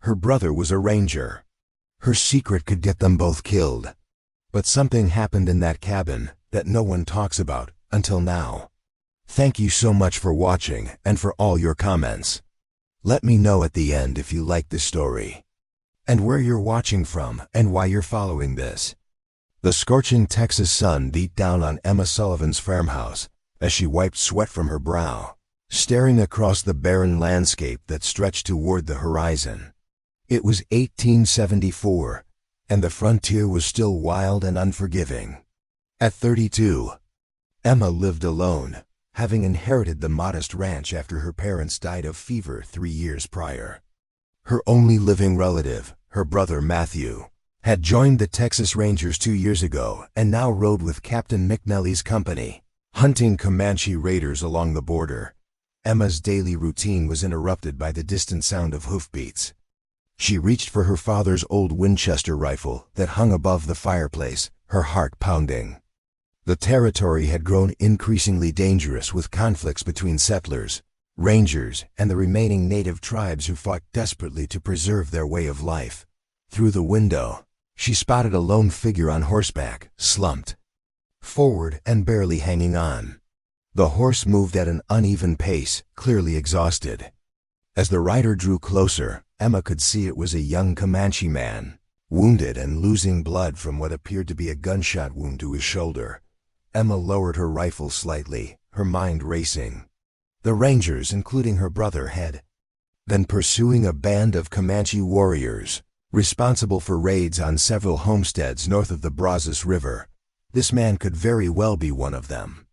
Her brother was a ranger. Her secret could get them both killed. But something happened in that cabin that no one talks about until now. Thank you so much for watching and for all your comments. Let me know at the end if you like this story, and where you're watching from and why you're following this. The scorching Texas sun beat down on Emma Sullivan's farmhouse as she wiped sweat from her brow, staring across the barren landscape that stretched toward the horizon. It was 1874, and the frontier was still wild and unforgiving. At 32, Emma lived alone, having inherited the modest ranch after her parents died of fever 3 years prior. Her only living relative, her brother Matthew, had joined the Texas Rangers 2 years ago and now rode with Captain McNally's company, hunting Comanche raiders along the border. Emma's daily routine was interrupted by the distant sound of hoofbeats. She reached for her father's old Winchester rifle that hung above the fireplace, her heart pounding. The territory had grown increasingly dangerous with conflicts between settlers, rangers, and the remaining native tribes who fought desperately to preserve their way of life. Through the window, she spotted a lone figure on horseback, slumped forward and barely hanging on. The horse moved at an uneven pace, clearly exhausted. As the rider drew closer, Emma could see it was a young Comanche man, wounded and losing blood from what appeared to be a gunshot wound to his shoulder. Emma lowered her rifle slightly, her mind racing. The Rangers, including her brother, had been pursuing a band of Comanche warriors, responsible for raids on several homesteads north of the Brazos River. This man could very well be one of them.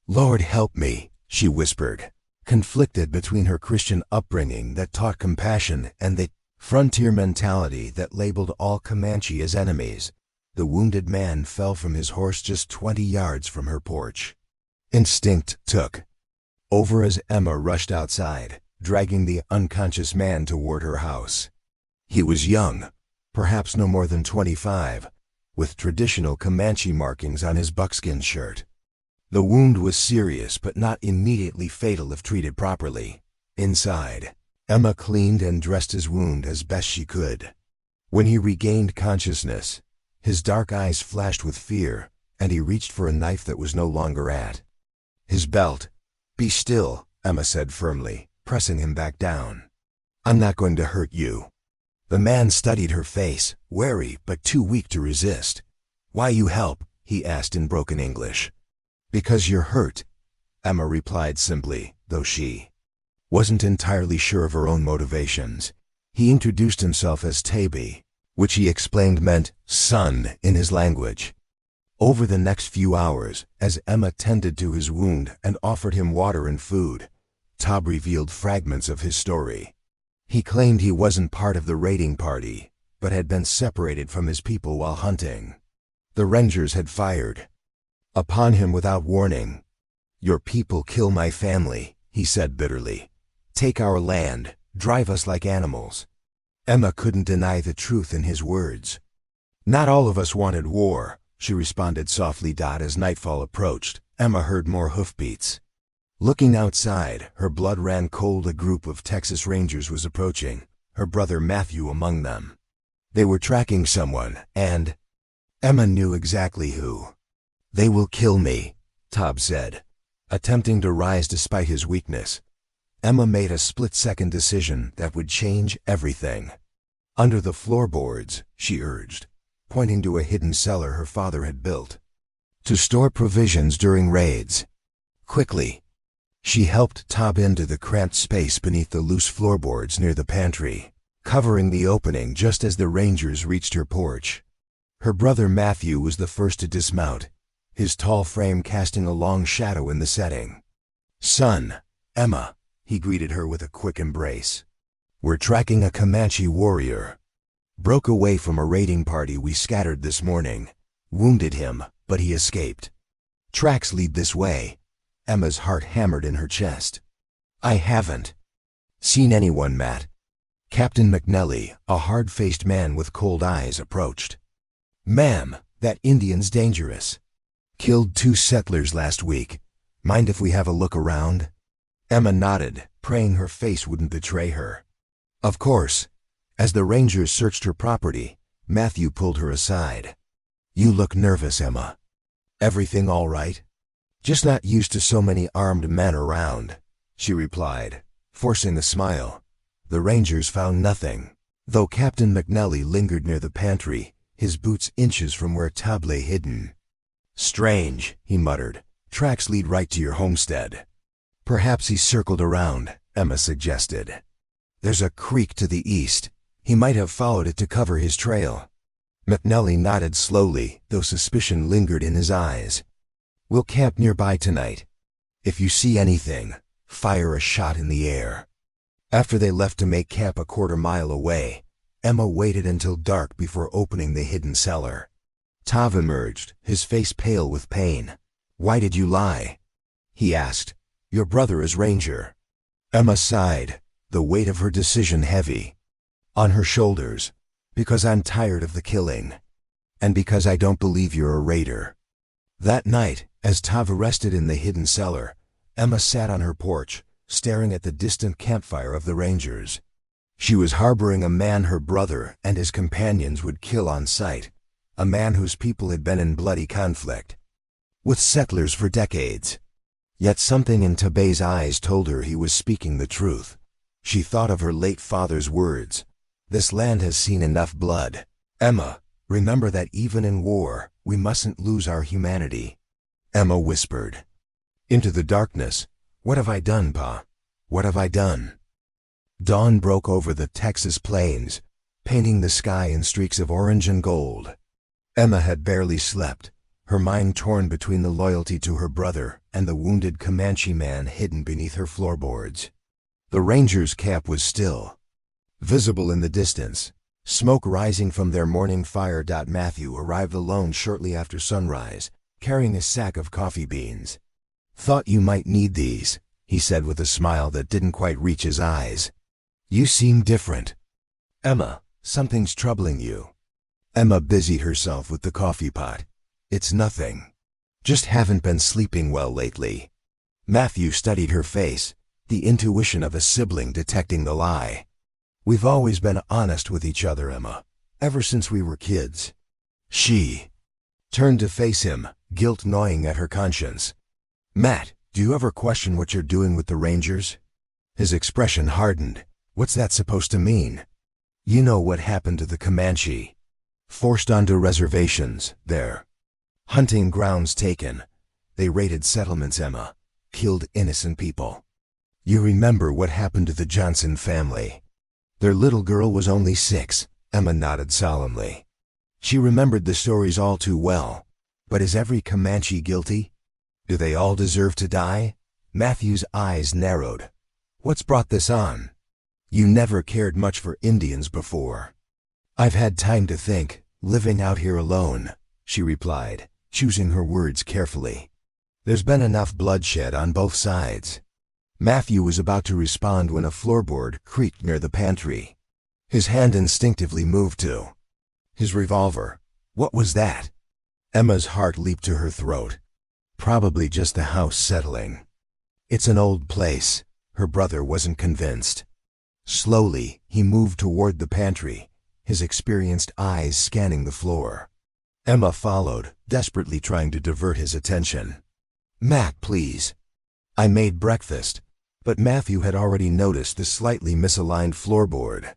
"Lord help me," she whispered, conflicted between her Christian upbringing that taught compassion and the frontier mentality that labeled all Comanche as enemies. The wounded man fell from his horse just 20 yards from her porch. Instinct took over as Emma rushed outside, dragging the unconscious man toward her house. He was young, perhaps no more than 25, with traditional Comanche markings on his buckskin shirt. The wound was serious but not immediately fatal if treated properly. Inside, Emma cleaned and dressed his wound as best she could. When he regained consciousness, his dark eyes flashed with fear, and he reached for a knife that was no longer at his belt. "Be still," Emma said firmly, pressing him back down. "I'm not going to hurt you." The man studied her face, wary but too weak to resist. "Why you help?" he asked in broken English. "Because you're hurt," Emma replied simply, though she wasn't entirely sure of her own motivations. He introduced himself as Taby, which he explained meant son in his language. Over the next few hours, as Emma tended to his wound and offered him water and food, Tab revealed fragments of his story. He claimed he wasn't part of the raiding party, but had been separated from his people while hunting. The Rangers had fired upon him without warning. "Your people kill my family," he said bitterly. "Take our land, drive us like animals." Emma couldn't deny the truth in his words. "Not all of us wanted war," she responded softly. As nightfall approached, Emma heard more hoofbeats. Looking outside, her blood ran cold. A group of Texas Rangers was approaching, her brother Matthew among them. They were tracking someone, and Emma knew exactly who. "They will kill me," Tab said, attempting to rise despite his weakness. Emma made a split-second decision that would change everything. "Under the floorboards," she urged, pointing to a hidden cellar her father had built to store provisions during raids. Quickly, she helped Tab into the cramped space beneath the loose floorboards near the pantry, covering the opening just as the Rangers reached her porch. Her brother Matthew was the first to dismount, his tall frame casting a long shadow in the setting. "Son, Emma," he greeted her with a quick embrace. "We're tracking a Comanche warrior. Broke away from a raiding party we scattered this morning. Wounded him, but he escaped. Tracks lead this way." Emma's heart hammered in her chest. "I haven't seen anyone, Matt." Captain McNally, a hard-faced man with cold eyes, approached. "Ma'am, that Indian's dangerous. Killed 2 settlers last week. Mind if we have a look around?" Emma nodded, praying her face wouldn't betray her. "Of course." As the rangers searched her property, Matthew pulled her aside. "You look nervous, Emma. Everything all right?" "Just not used to so many armed men around," she replied, forcing a smile. The rangers found nothing, though Captain McNally lingered near the pantry, his boots inches from where Tab lay hidden. "Strange," he muttered. "Tracks lead right to your homestead." "Perhaps he circled around," Emma suggested. "There's a creek to the east. He might have followed it to cover his trail." McNally nodded slowly, though suspicion lingered in his eyes. "We'll camp nearby tonight. If you see anything, fire a shot in the air." After they left to make camp a quarter-mile away, Emma waited until dark before opening the hidden cellar. Tav emerged, his face pale with pain. "Why did you lie?" he asked. "Your brother is ranger." Emma sighed, the weight of her decision heavy on her shoulders. "Because I'm tired of the killing. And because I don't believe you're a raider." That night, as Tav rested in the hidden cellar, Emma sat on her porch, staring at the distant campfire of the rangers. She was harboring a man her brother and his companions would kill on sight, a man whose people had been in bloody conflict with settlers for decades. Yet something in Tabey's eyes told her he was speaking the truth. She thought of her late father's words. "This land has seen enough blood. Emma, remember that even in war, we mustn't lose our humanity." Emma whispered into the darkness, "What have I done, Pa? What have I done?" Dawn broke over the Texas plains, painting the sky in streaks of orange and gold. Emma had barely slept, her mind torn between the loyalty to her brother and the wounded Comanche man hidden beneath her floorboards. The rangers' camp was still visible in the distance, smoke rising from their morning fire. Matthew arrived alone shortly after sunrise, carrying a sack of coffee beans. "Thought you might need these," he said with a smile that didn't quite reach his eyes. "You seem different." "Emma, something's troubling you." Emma busied herself with the coffee pot. "It's nothing. Just haven't been sleeping well lately." Matthew studied her face, the intuition of a sibling detecting the lie. "We've always been honest with each other, Emma, ever since we were kids." She turned to face him, guilt gnawing at her conscience. "Matt, do you ever question what you're doing with the rangers?" His expression hardened. "What's that supposed to mean?" "You know what happened to the Comanche. Forced onto reservations, there. Hunting grounds taken. They raided settlements, Emma. Killed innocent people. You remember what happened to the Johnson family. Their little girl was only 6, Emma nodded solemnly. She remembered the stories all too well. But is every Comanche guilty? Do they all deserve to die?" Matthew's eyes narrowed. "What's brought this on? You never cared much for Indians before." "I've had time to think, living out here alone," she replied, choosing her words carefully. "There's been enough bloodshed on both sides." Matthew was about to respond when a floorboard creaked near the pantry. His hand instinctively moved to his revolver. What was that? Emma's heart leaped to her throat. Probably just the house settling. "It's an old place." Her brother wasn't convinced. Slowly, he moved toward the pantry, his experienced eyes scanning the floor. Emma followed, desperately trying to divert his attention. "Mac, please." "I made breakfast." But Matthew had already noticed the slightly misaligned floorboard.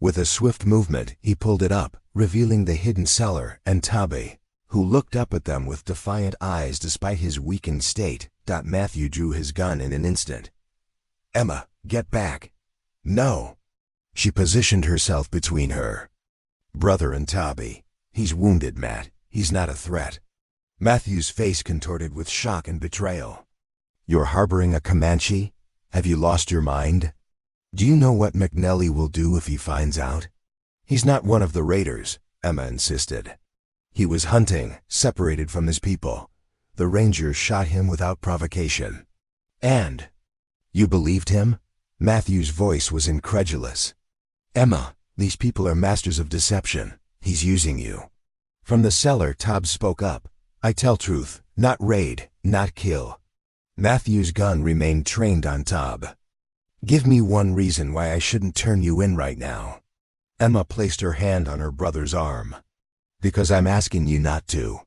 With a swift movement, he pulled it up, revealing the hidden cellar and Tabe, who looked up at them with defiant eyes despite his weakened state. Matthew drew his gun in an instant. "Emma, get back." "No." She positioned herself between her brother and Tabe. "He's wounded, Matt. He's not a threat." Matthew's face contorted with shock and betrayal. "You're harboring a Comanche? Have you lost your mind? Do you know what McNally will do if he finds out?" "He's not one of the raiders," Emma insisted. "He was hunting, separated from his people. The rangers shot him without provocation." "And you believed him?" Matthew's voice was incredulous. "Emma, these people are masters of deception. He's using you." From the cellar, Tabb spoke up. "I tell truth, not raid, not kill." Matthew's gun remained trained on Tabb. "Give me one reason why I shouldn't turn you in right now." Emma placed her hand on her brother's arm. Because I'm asking you not to.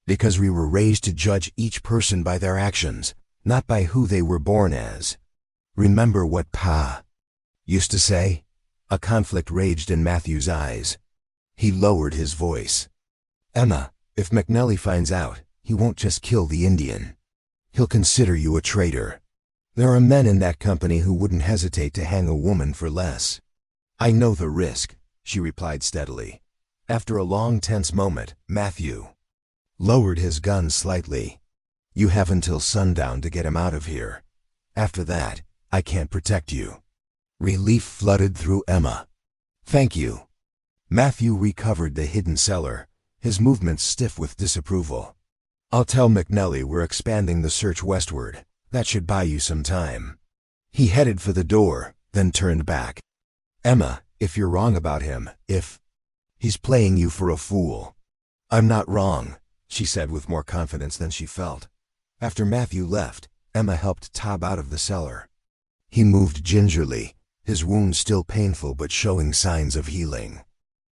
Because we were raised to judge each person by their actions, not by who they were born as. Remember what Pa used to say? A conflict raged in Matthew's eyes. He lowered his voice. Emma, if McNally finds out, he won't just kill the Indian. He'll consider you a traitor. There are men in that company who wouldn't hesitate to hang a woman for less. I know the risk, she replied steadily. After a long tense moment, Matthew lowered his gun slightly. You have until sundown to get him out of here. After that, I can't protect you. Relief flooded through Emma. Thank you. Matthew recovered the hidden cellar, his movements stiff with disapproval. I'll tell McNally we're expanding the search westward. That should buy you some time. He headed for the door, then turned back. Emma, if you're wrong about him, if he's playing you for a fool. I'm not wrong, she said with more confidence than she felt. After Matthew left, Emma helped Tob out of the cellar. He moved gingerly, his wound still painful but showing signs of healing.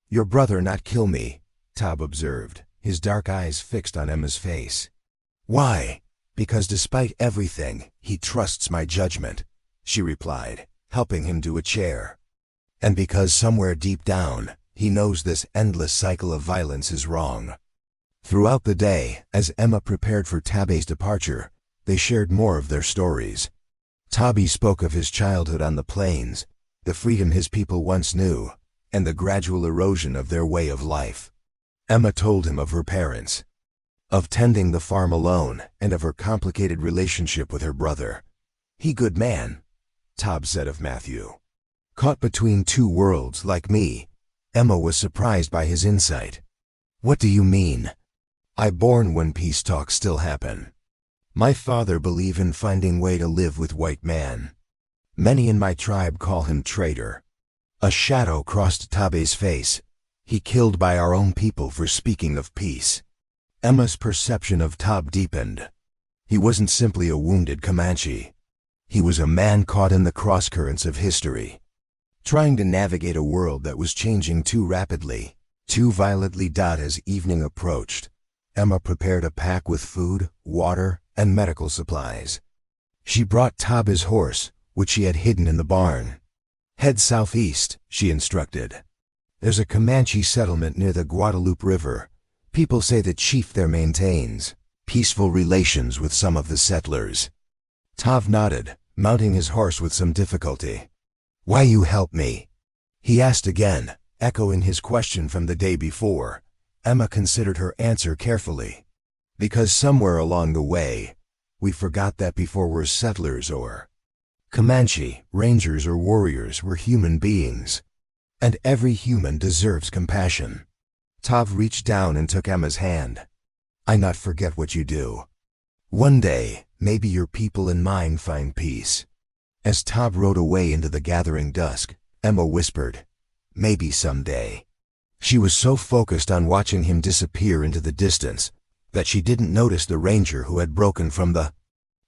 Your brother not kill me, Tob observed, his dark eyes fixed on Emma's face. Why? Because despite everything, he trusts my judgment, she replied, helping him to a chair. And because somewhere deep down, he knows this endless cycle of violence is wrong. Throughout the day, as Emma prepared for Tabby's departure, they shared more of their stories. Tabby spoke of his childhood on the plains, the freedom his people once knew, and the gradual erosion of their way of life. Emma told him of her parents, of tending the farm alone, and of her complicated relationship with her brother. He good man, Tob said of Matthew. Caught between two worlds like me, Emma was surprised by his insight. What do you mean? I born when peace talks still happen. My father believe in finding way to live with white man. Many in my tribe call him traitor. A shadow crossed Tabe's face. He killed by our own people for speaking of peace. Emma's perception of Tob deepened. He wasn't simply a wounded Comanche. He was a man caught in the crosscurrents of history, trying to navigate a world that was changing too rapidly, too violently. As evening approached, Emma prepared a pack with food, water, and medical supplies. She brought Tob his horse, which she had hidden in the barn. Head southeast, she instructed. There's a Comanche settlement near the Guadalupe River. People say the chief there maintains peaceful relations with some of the settlers. Tob nodded, mounting his horse with some difficulty. Why you help me? He asked again, echoing his question from the day before. Emma considered her answer carefully. Because somewhere along the way, we forgot that before we're settlers or Comanche, rangers or warriors, we're human beings. And every human deserves compassion. Tob reached down and took Emma's hand. I not forget what you do. One day, maybe your people and mine find peace. As Tob rode away into the gathering dusk, Emma whispered, maybe someday. She was so focused on watching him disappear into the distance that she didn't notice the ranger who had broken from the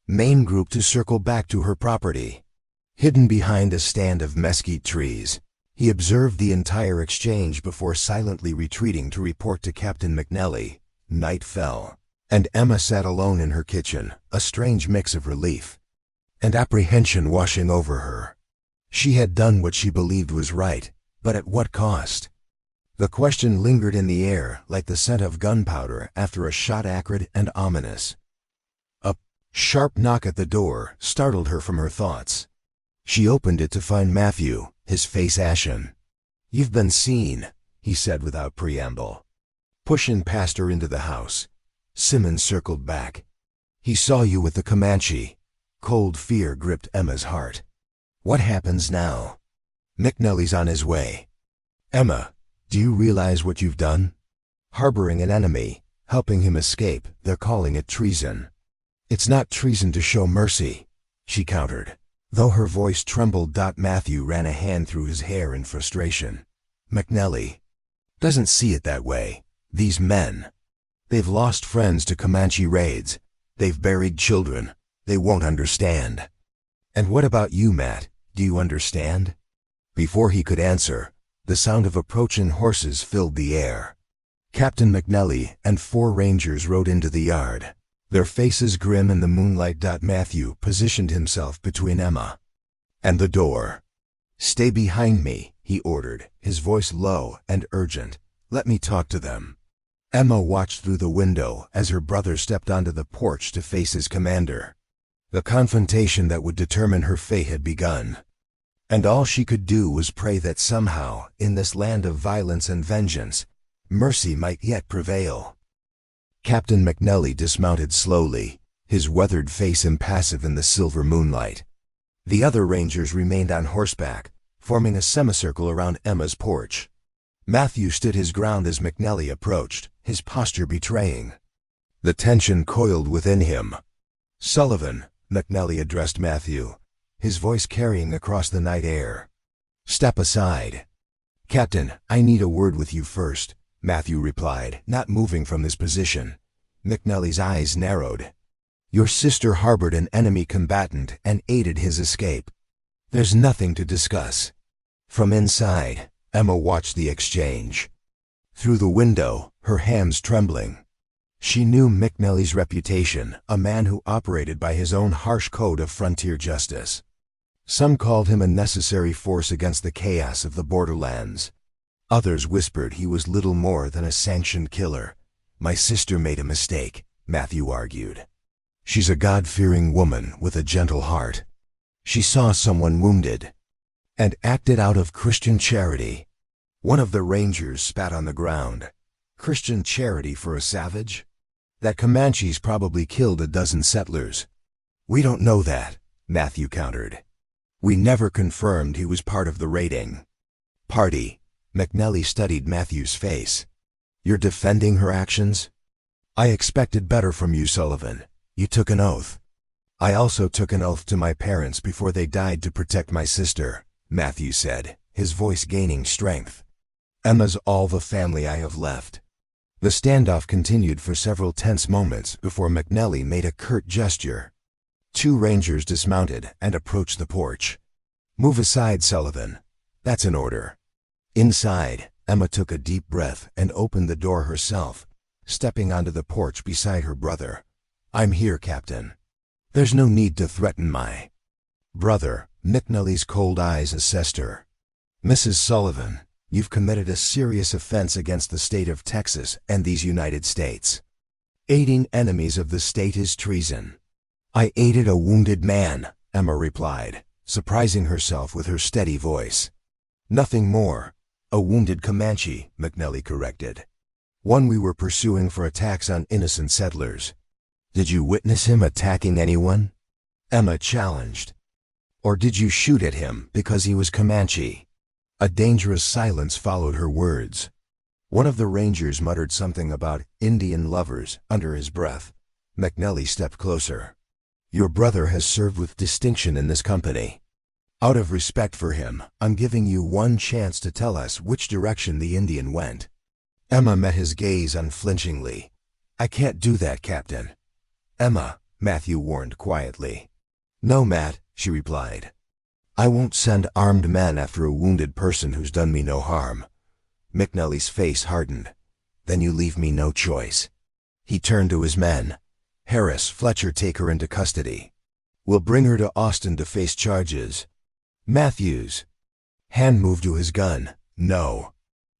main group to circle back to her property. Hidden behind a stand of mesquite trees, he observed the entire exchange before silently retreating to report to Captain McNally. Night fell, and Emma sat alone in her kitchen, a strange mix of relief and apprehension washing over her. She had done what she believed was right, but at what cost? The question lingered in the air like the scent of gunpowder after a shot, acrid and ominous. A sharp knock at the door startled her from her thoughts. She opened it to find Matthew, his face ashen. You've been seen, he said without preamble. Pushing past her into the house, Simmons circled back. He saw you with the Comanche. Cold fear gripped Emma's heart. What happens now? McNally's on his way. Emma, do you realize what you've done? Harboring an enemy, helping him escape, they're calling it treason. It's not treason to show mercy, she countered, though her voice trembled. Matthew ran a hand through his hair in frustration. McNally doesn't see it that way. These men, they've lost friends to Comanche raids. They've buried children. They won't understand. And what about you, Matt? Do you understand? Before he could answer, The sound of approaching horses filled the air. Captain McNally and 4 rangers rode into the yard, their faces grim in the moonlight. Matthew positioned himself between Emma and the door. "Stay behind me," he ordered, his voice low and urgent. "Let me talk to them." Emma watched through the window as her brother stepped onto the porch to face his commander. The confrontation that would determine her fate had begun, and all she could do was pray that somehow, in this land of violence and vengeance, mercy might yet prevail. Captain McNally dismounted slowly, his weathered face impassive in the silver moonlight. The other rangers remained on horseback, forming a semicircle around Emma's porch. Matthew stood his ground as McNally approached, his posture betraying the tension coiled within him. "Sullivan," McNally addressed Matthew, his voice carrying across the night air. "Step aside." "Captain, I need a word with you first," Matthew replied, not moving from his position. McNally's eyes narrowed. "Your sister harbored an enemy combatant and aided his escape. There's nothing to discuss." From inside, Emma watched the exchange. Through the window, her hands trembling. She knew McNally's reputation, a man who operated by his own harsh code of frontier justice. Some called him a necessary force against the chaos of the borderlands. Others whispered he was little more than a sanctioned killer. "My sister made a mistake," Matthew argued. "She's a God-fearing woman with a gentle heart. She saw someone wounded and acted out of Christian charity." One of the rangers spat on the ground. "Christian charity for a savage? That Comanche's probably killed a dozen settlers." "We don't know that," Matthew countered. "We never confirmed he was part of the raiding party." McNally studied Matthew's face. "You're defending her actions?" "I expected better from you, Sullivan. You took an oath." "I also took an oath to my parents before they died to protect my sister," Matthew said, his voice gaining strength. "Emma's all the family I have left." The standoff continued for several tense moments before McNally made a curt gesture. 2 rangers dismounted and approached the porch. "Move aside, Sullivan. That's an order." Inside, Emma took a deep breath and opened the door herself, stepping onto the porch beside her brother. "I'm here, Captain. There's no need to threaten my brother." McNally's cold eyes assessed her. "Mrs. Sullivan, you've committed a serious offense against the state of Texas and these United States. Aiding enemies of the state is treason." "I aided a wounded man," Emma replied, surprising herself with her steady voice. "Nothing more. A wounded Comanche," McNally corrected. "One we were pursuing for attacks on innocent settlers." "Did you witness him attacking anyone?" Emma challenged. "Or did you shoot at him because he was Comanche?" A dangerous silence followed her words. One of the rangers muttered something about Indian lovers under his breath. McNally stepped closer. "Your brother has served with distinction in this company. Out of respect for him, I'm giving you one chance to tell us which direction the Indian went." Emma met his gaze unflinchingly. "I can't do that, Captain." "Emma," Matthew warned quietly. "No, Matt," she replied. "I won't send armed men after a wounded person who's done me no harm." McNally's face hardened. "Then you leave me no choice." He turned to his men. "Harris, Fletcher, take her into custody. We'll bring her to Austin to face charges." Matthew's hand moved to his gun. "No."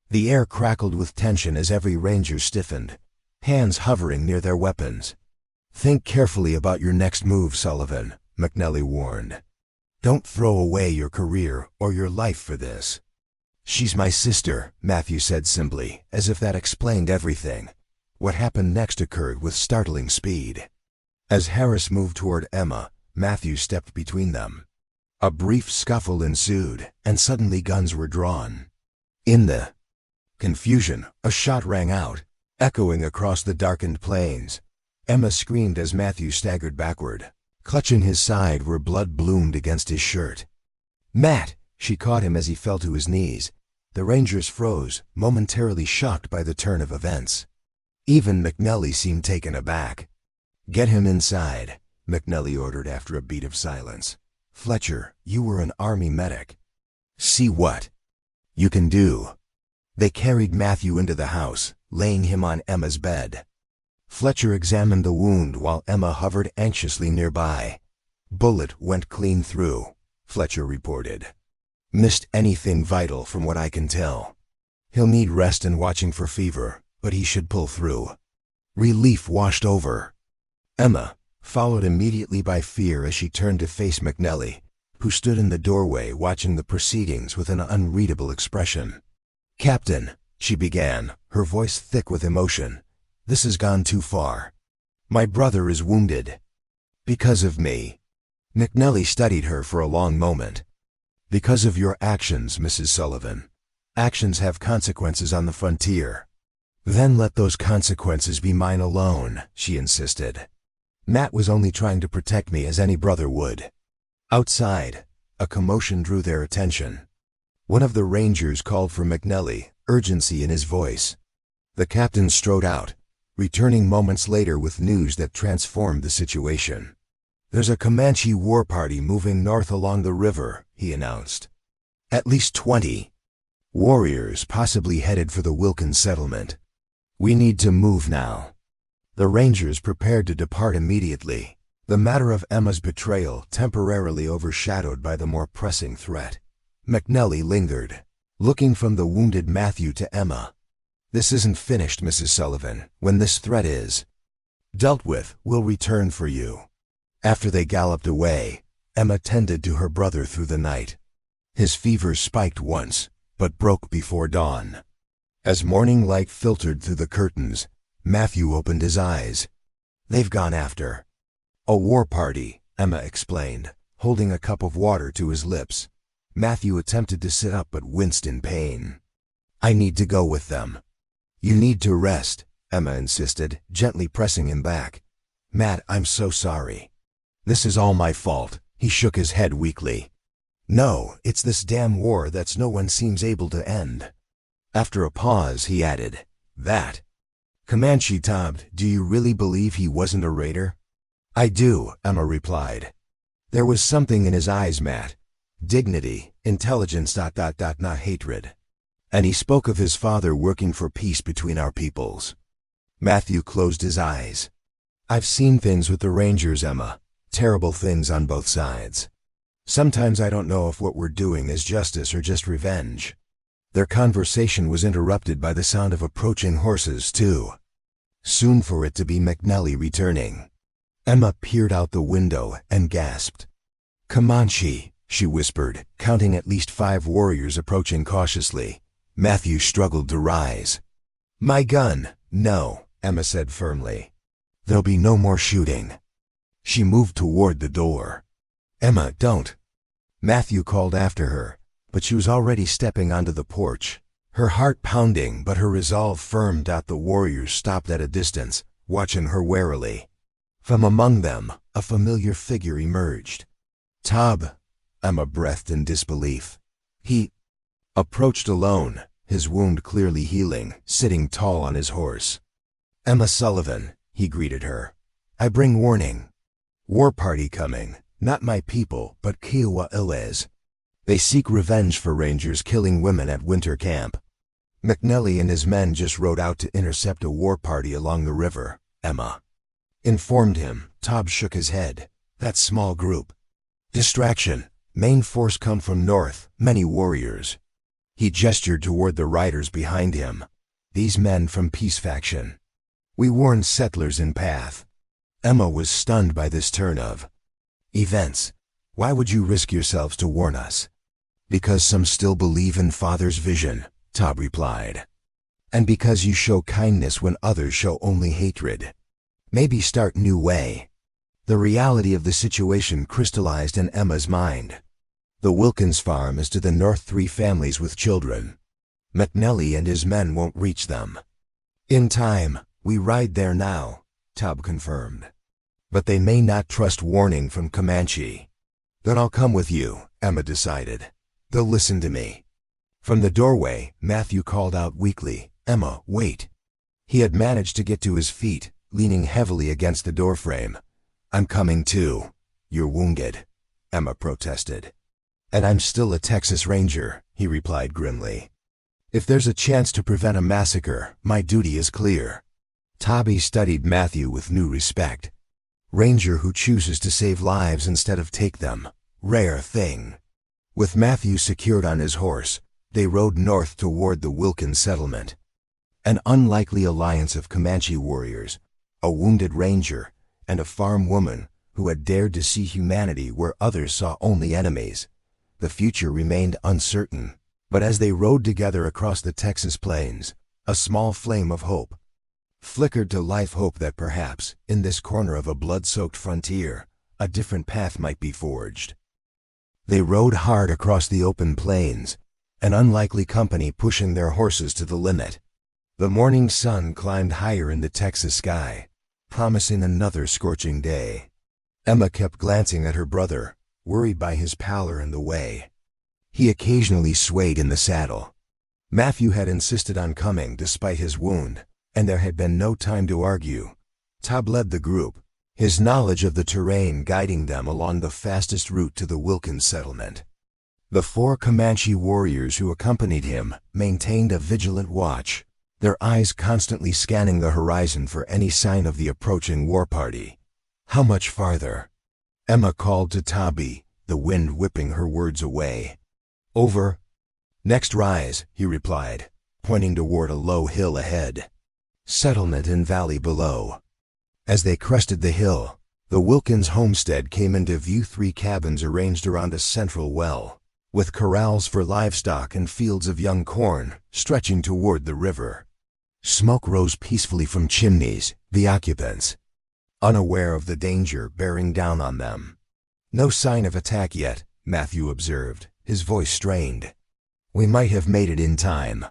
The air crackled with tension as every ranger stiffened, hands hovering near their weapons. "Think carefully about your next move, Sullivan," McNally warned. "Don't throw away your career or your life for this." "She's my sister," Matthew said simply, as if that explained everything. What happened next occurred with startling speed. As Harris moved toward Emma, Matthew stepped between them. A brief scuffle ensued, and suddenly guns were drawn. In the confusion, a shot rang out, echoing across the darkened plains. Emma screamed as Matthew staggered backward, clutching his side where blood bloomed against his shirt. "Matt!" She caught him as he fell to his knees. The rangers froze, momentarily shocked by the turn of events. Even McNally seemed taken aback. "Get him inside," McNally ordered after a beat of silence. "Fletcher, you were an Army medic." "See what?" You can do. They carried Matthew into the house, laying him on Emma's bed. Fletcher examined the wound while Emma hovered anxiously nearby. Bullet went clean through, Fletcher reported. Missed anything vital from what I can tell. He'll need rest and watching for fever, but he should pull through. Relief washed over Emma, followed immediately by fear as she turned to face McNelly, who stood in the doorway watching the proceedings with an unreadable expression. "Captain," she began, her voice thick with emotion, "this has gone too far. My brother is wounded. Because of me." McNelly studied her for a long moment. "Because of your actions, Mrs. Sullivan. Actions have consequences on the frontier." "Then let those consequences be mine alone," she insisted. "Matt was only trying to protect me as any brother would." Outside, a commotion drew their attention. One of the rangers called for McNelly, urgency in his voice. The captain strode out, returning moments later with news that transformed the situation. "There's a Comanche war party moving north along the river," he announced. "At least 20 warriors, possibly headed for the Wilkins settlement. We need to move now." The rangers prepared to depart immediately, the matter of Emma's betrayal temporarily overshadowed by the more pressing threat. McNelly lingered, looking from the wounded Matthew to Emma. "This isn't finished, Mrs. Sullivan. When this threat is dealt with, we'll return for you." After they galloped away, Emma tended to her brother through the night. His fever spiked once, but broke before dawn. As morning light filtered through the curtains, Matthew opened his eyes. "They've gone after a war party," Emma explained, holding a cup of water to his lips. Matthew attempted to sit up but winced in pain. "I need to go with them." "You need to rest," Emma insisted, gently pressing him back. "Matt, I'm so sorry. This is all my fault." He shook his head weakly. "No, it's this damn war that's no one seems able to end." After a pause, he added, "That Comanche Todd, do you really believe he wasn't a raider?" "I do," Emma replied. "There was something in his eyes, Matt. Dignity, intelligence, not hatred. And he spoke of his father working for peace between our peoples." Matthew closed his eyes. "I've seen things with the Rangers, Emma. Terrible things on both sides. Sometimes I don't know if what we're doing is justice or just revenge." Their conversation was interrupted by the sound of approaching horses, too. Soon for it to be McNelly returning. Emma peered out the window and gasped. "Comanche," she whispered, counting at least 5 warriors approaching cautiously. Matthew struggled to rise. "My gun." "No," Emma said firmly. "There'll be no more shooting." She moved toward the door. "Emma, don't." Matthew called after her, but she was already stepping onto the porch. Her heart pounding, but her resolve firm. The warriors stopped at a distance, watching her warily. From among them, a familiar figure emerged. "Tob," Emma breathed in disbelief. He approached alone, his wound clearly healing, sitting tall on his horse. "Emma Sullivan," he greeted her. "I bring warning. War party coming, not my people, but Kiowa Illes. They seek revenge for rangers killing women at winter camp. McNelly and his men just rode out to intercept a war party along the river," Emma informed him. Tob shook his head. "That small group. Distraction. Main force come from north, many warriors." He gestured toward the riders behind him. "These men from peace faction. We warned settlers in path." Emma was stunned by this turn of events. "Why would you risk yourselves to warn us?" "Because some still believe in Father's vision," Tob replied. "And because you show kindness when others show only hatred. Maybe start new way." The reality of the situation crystallized in Emma's mind. The Wilkins farm is to the north, 3 families with children. McNelly and his men won't reach them. "In time, we ride there now," Tob confirmed. "But they may not trust warning from Comanche." "Then I'll come with you," Emma decided. "They'll listen to me." From the doorway, Matthew called out weakly, "Emma, wait." He had managed to get to his feet, leaning heavily against the doorframe. "I'm coming too." "You're wounded," Emma protested. "And I'm still a Texas Ranger," he replied grimly. "If there's a chance to prevent a massacre, my duty is clear." Tabby studied Matthew with new respect. Ranger who chooses to save lives instead of take them. Rare thing. With Matthew secured on his horse, they rode north toward the Wilkins settlement. An unlikely alliance of Comanche warriors, a wounded ranger, and a farm woman who had dared to see humanity where others saw only enemies. The future remained uncertain, but as they rode together across the Texas plains, a small flame of hope flickered to life, hope that perhaps, in this corner of a blood-soaked frontier, a different path might be forged. They rode hard across the open plains, an unlikely company pushing their horses to the limit. The morning sun climbed higher in the Texas sky, promising another scorching day. Emma kept glancing at her brother, worried by his pallor and the way he occasionally swayed in the saddle. Matthew had insisted on coming despite his wound, and there had been no time to argue. Tab led the group, his knowledge of the terrain guiding them along the fastest route to the Wilkins settlement. The 4 Comanche warriors who accompanied him maintained a vigilant watch, their eyes constantly scanning the horizon for any sign of the approaching war party. "How much farther?" Emma called to Tabby, the wind whipping her words away. "Over." "Next rise," he replied, pointing toward a low hill ahead. Settlement and valley below. As they crested the hill, the Wilkins homestead came into view, 3 cabins arranged around a central well, with corrals for livestock and fields of young corn stretching toward the river. Smoke rose peacefully from chimneys, the occupants unaware of the danger bearing down on them. "No sign of attack yet," Matthew observed, his voice strained. "We might have made it in time."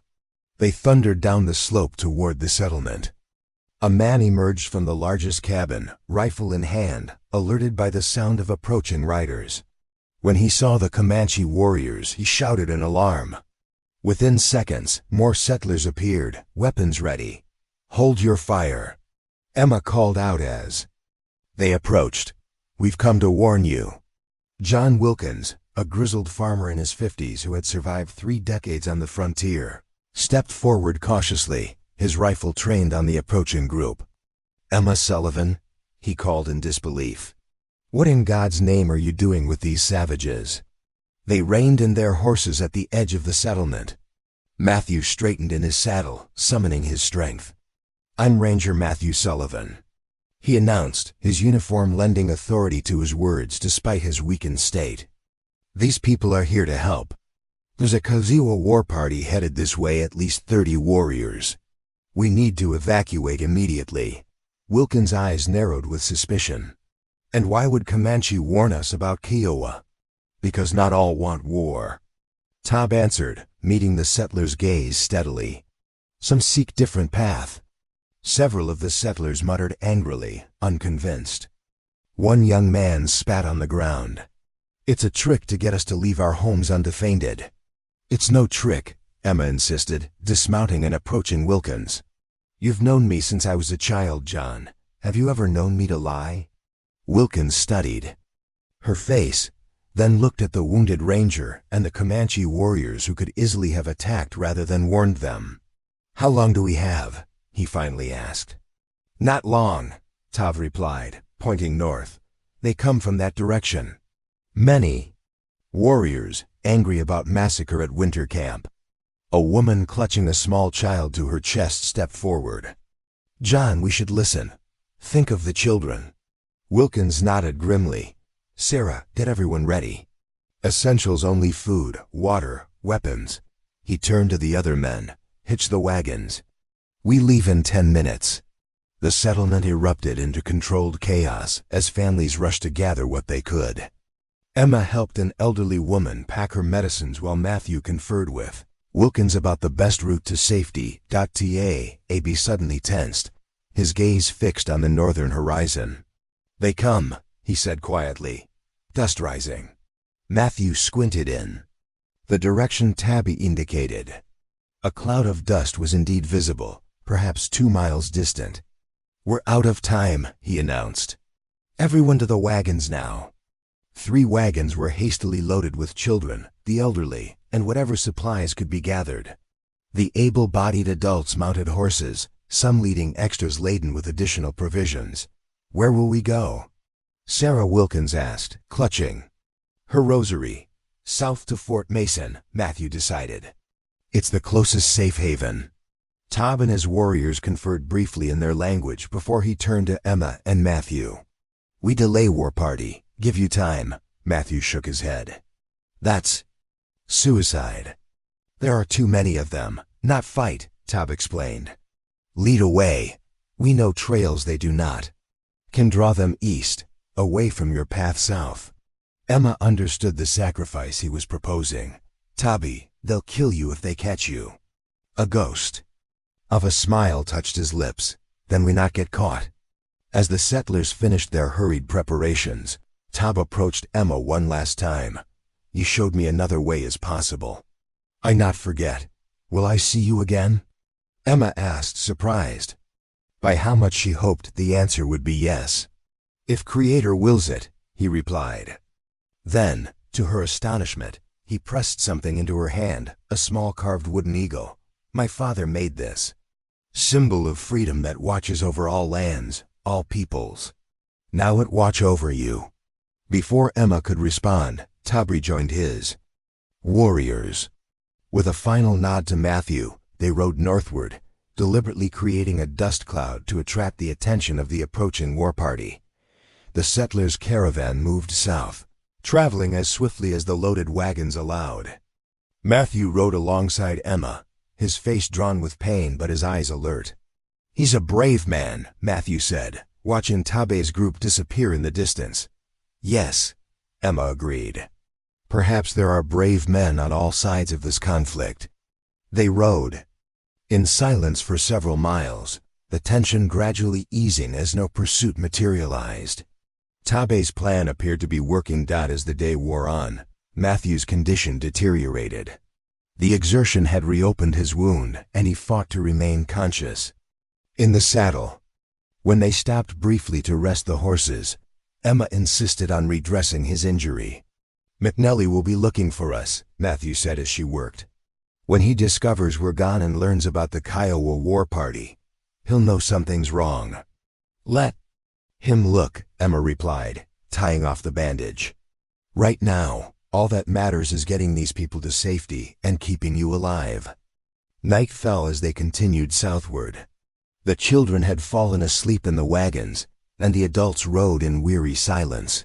They thundered down the slope toward the settlement. A man emerged from the largest cabin, rifle in hand, alerted by the sound of approaching riders. When he saw the Comanche warriors, he shouted in alarm. Within seconds, more settlers appeared, weapons ready. "Hold your fire," Emma called out as they approached. "We've come to warn you." John Wilkins, a grizzled farmer in his 50s who had survived 3 decades on the frontier, stepped forward cautiously, his rifle trained on the approaching group. "Emma Sullivan," he called in disbelief. "What in God's name are you doing with these savages?" They reined in their horses at the edge of the settlement. Matthew straightened in his saddle, summoning his strength. "I'm Ranger Matthew Sullivan," he announced, his uniform lending authority to his words despite his weakened state. "These people are here to help. There's a Kiowa war party headed this way, at least 30 warriors. We need to evacuate immediately." Wilkins' eyes narrowed with suspicion. "And why would Comanche warn us about Kiowa?" "Because not all want war," Tab answered, meeting the settlers' gaze steadily. "Some seek different path." Several of the settlers muttered angrily, unconvinced. One young man spat on the ground. "It's a trick to get us to leave our homes undefended." "It's no trick," Emma insisted, dismounting and approaching Wilkins. "You've known me since I was a child, John. Have you ever known me to lie?" Wilkins studied her face, then looked at the wounded ranger and the Comanche warriors who could easily have attacked rather than warned them. "How long do we have?" he finally asked. "Not long," Tav replied, pointing north. "They come from that direction. Many warriors, angry about massacre at winter camp." A woman clutching a small child to her chest stepped forward. "John, we should listen. Think of the children." Wilkins nodded grimly. "Sarah, get everyone ready. Essentials only: food, water, weapons." He turned to the other men. "Hitch the wagons. We leave in 10 minutes." The settlement erupted into controlled chaos as families rushed to gather what they could. Emma helped an elderly woman pack her medicines while Matthew conferred with Wilkins about the best route to safety. Tab suddenly tensed, his gaze fixed on the northern horizon. "They come," he said quietly. "Dust rising." Matthew squinted in the direction Tabby indicated. A cloud of dust was indeed visible, perhaps 2 miles distant. "We're out of time," he announced. "Everyone to the wagons now." 3 wagons were hastily loaded with children, the elderly, and whatever supplies could be gathered. The able-bodied adults mounted horses, some leading extras laden with additional provisions. "Where will we go?" Sarah Wilkins asked, clutching her rosary. "South to Fort Mason," Matthew decided. "It's the closest safe haven." Tob and his warriors conferred briefly in their language before he turned to Emma and Matthew. "We delay war party. Give you time." Matthew shook his head. "That's suicide. There are too many of them. Not fight," Tob explained. "Lead away. We know trails they do not. Can draw them east, away from your path south." Emma understood the sacrifice he was proposing. "Tobby, they'll kill you if they catch you." A ghost of a smile touched his lips. "Then we not get caught." As the settlers finished their hurried preparations, Tob approached Emma one last time. "You showed me another way is possible. I not forget. Will I see you again?" Emma asked, surprised by how much she hoped the answer would be yes. "If Creator wills it," he replied. Then, to her astonishment, he pressed something into her hand, a small carved wooden eagle. "My father made this symbol of freedom that watches over all lands, all peoples. Now it watch over you." Before Emma could respond, Tob rejoined his warriors. With a final nod to Matthew, they rode northward, deliberately creating a dust cloud to attract the attention of the approaching war party. The settlers' caravan moved south, traveling as swiftly as the loaded wagons allowed. Matthew rode alongside Emma, his face drawn with pain but his eyes alert. "He's a brave man," Matthew said, watching Tabe's group disappear in the distance. "Yes," Emma agreed. "Perhaps there are brave men on all sides of this conflict." They rode in silence for several miles, the tension gradually easing as no pursuit materialized. Tabe's plan appeared to be working out as the day wore on. Matthew's condition deteriorated. The exertion had reopened his wound, and he fought to remain conscious. In the saddle, when they stopped briefly to rest the horses, Emma insisted on redressing his injury. "McNelly will be looking for us," Matthew said as she worked. "When he discovers we're gone and learns about the Kiowa war party, he'll know something's wrong." "Let him look," Emma replied, tying off the bandage. "Right now, all that matters is getting these people to safety and keeping you alive." Night fell as they continued southward. The children had fallen asleep in the wagons, and the adults rode in weary silence.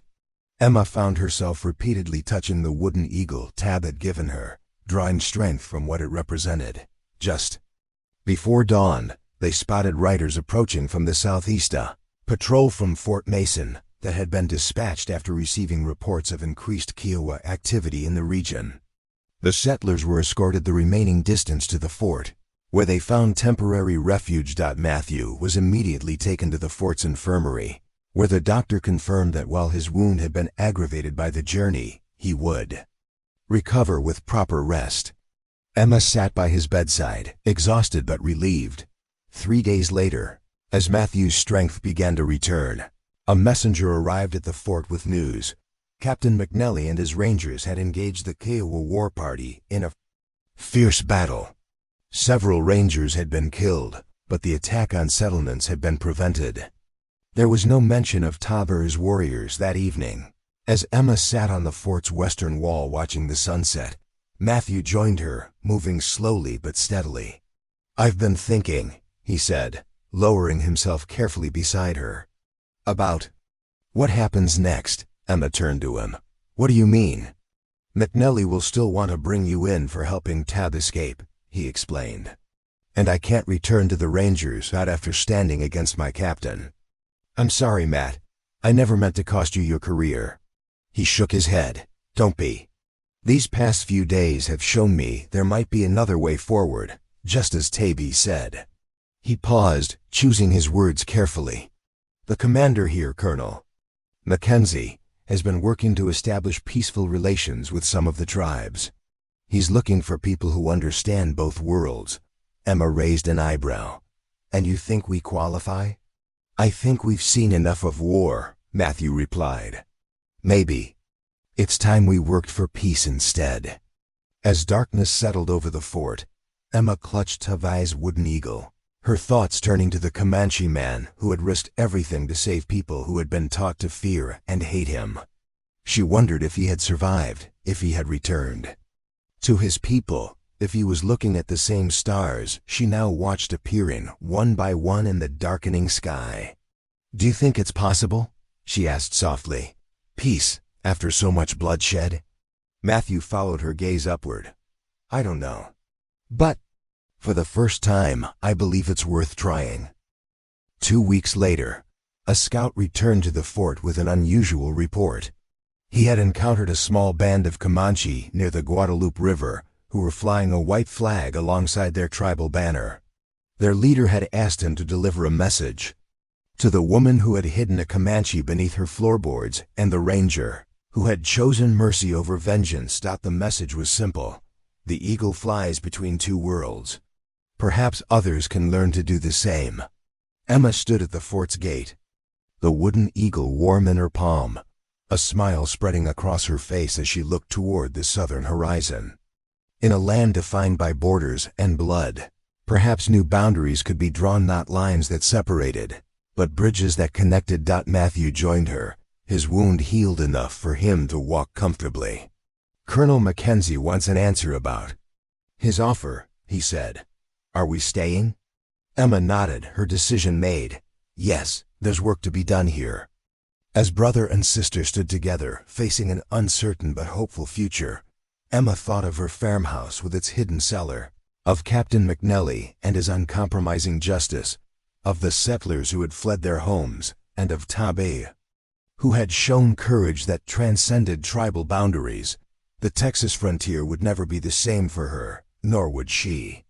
Emma found herself repeatedly touching the wooden eagle Tab had given her, drawing strength from what it represented. Just before dawn, they spotted riders approaching from the southeast, a patrol from Fort Mason that had been dispatched after receiving reports of increased Kiowa activity in the region. The settlers were escorted the remaining distance to the fort, where they found temporary refuge. Matthew was immediately taken to the fort's infirmary, where the doctor confirmed that while his wound had been aggravated by the journey, he would recover with proper rest. Emma sat by his bedside, exhausted but relieved. 3 days later, as Matthew's strength began to return, a messenger arrived at the fort with news. Captain McNelly and his rangers had engaged the Kiowa war party in a fierce battle. Several rangers had been killed, but the attack on settlements had been prevented. There was no mention of Tob or his warriors that evening. As Emma sat on the fort's western wall watching the sunset, Matthew joined her, moving slowly but steadily. "I've been thinking," he said, lowering himself carefully beside her. "About what happens next?" Emma turned to him. "What do you mean?" "McNelly will still want to bring you in for helping Tab escape," he explained. "And I can't return to the Rangers not after standing against my captain." "I'm sorry, Matt. I never meant to cost you your career." He shook his head. "Don't be. These past few days have shown me there might be another way forward, just as Taby said." He paused, choosing his words carefully. "The commander here, Colonel Mackenzie, has been working to establish peaceful relations with some of the tribes. He's looking for people who understand both worlds." Emma raised an eyebrow. "And you think we qualify?" "I think we've seen enough of war," Matthew replied. "Maybe. It's time we worked for peace instead. As darkness settled over the fort, Emma clutched Tavai's wooden eagle, her thoughts turning to the Comanche man who had risked everything to save people who had been taught to fear and hate him. She wondered if he had survived, if he had returned to his people, if he was looking at the same stars she now watched appearing one by one in the darkening sky. "Do you think it's possible?" she asked softly. "Peace, after so much bloodshed?" Matthew followed her gaze upward. "I don't know. But for the first time, I believe it's worth trying." 2 weeks later, a scout returned to the fort with an unusual report. He had encountered a small band of Comanche near the Guadalupe River who were flying a white flag alongside their tribal banner. Their leader had asked him to deliver a message to the woman who had hidden a Comanche beneath her floorboards and the ranger who had chosen mercy over vengeance. The message was simple: the eagle flies between two worlds. Perhaps others can learn to do the same. Emma stood at the fort's gate, the wooden eagle warm in her palm, a smile spreading across her face as she looked toward the southern horizon. In a land defined by borders and blood, perhaps new boundaries could be drawn, not lines that separated, but bridges that connected. Matthew joined her, his wound healed enough for him to walk comfortably. "Colonel Mackenzie wants an answer about his offer," he said. "Are we staying?" Emma nodded, her decision made. "Yes, there's work to be done here." As brother and sister stood together, facing an uncertain but hopeful future, Emma thought of her farmhouse with its hidden cellar, of Captain McNelly and his uncompromising justice, of the settlers who had fled their homes, and of Tabé, who had shown courage that transcended tribal boundaries. The Texas frontier would never be the same for her, nor would she.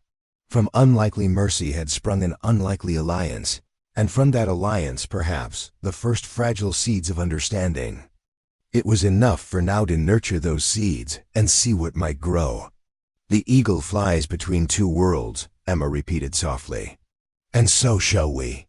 From unlikely mercy had sprung an unlikely alliance, and from that alliance, perhaps, the first fragile seeds of understanding. It was enough for now to nurture those seeds and see what might grow. "The eagle flies between two worlds," Emma repeated softly. "And so shall we."